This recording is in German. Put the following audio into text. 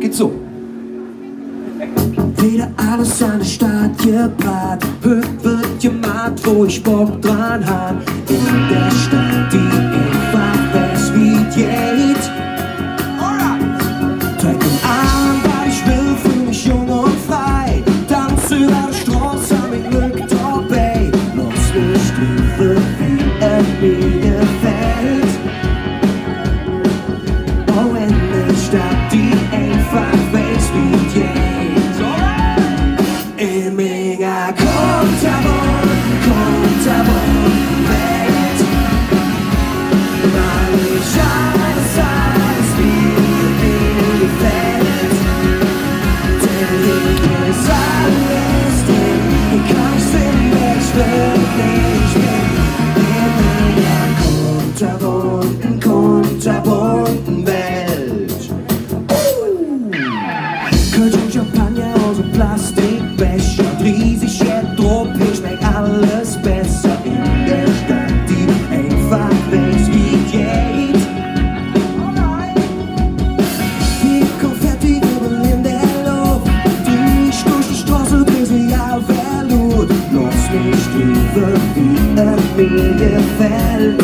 Geht so. Wieder alles an der Stadt gebracht, hübsch wird gemacht, wo ich Bock dran hab. In der Stadt, die einfach weiß, wie geht. Trag den Arm, weil ich will, fühl mich jung und frei. Tanz über die Straße, mit Glück dabei. Lass mich Stiefel, wie mir gefällt. Oh, in der Stadt, die einfach weiß, wie geht. In mega Kunterbunt Welt, weil ich alles mir gefällt. Denn hier ist alles drin, ich kann's finden, wer ich bin. In mega kunterbunten Welt. Kölsch und Champagner aus dem Plastikbecher, riesig Druck, hier schmeckt alles besser. In der Stadt, die einfach weiß, wie geht. Wie Konfetti-Wirbel in der Luft, durch die Straße, bis ich auf Verlust. Lass mich Stiefel, wie mir gefällt.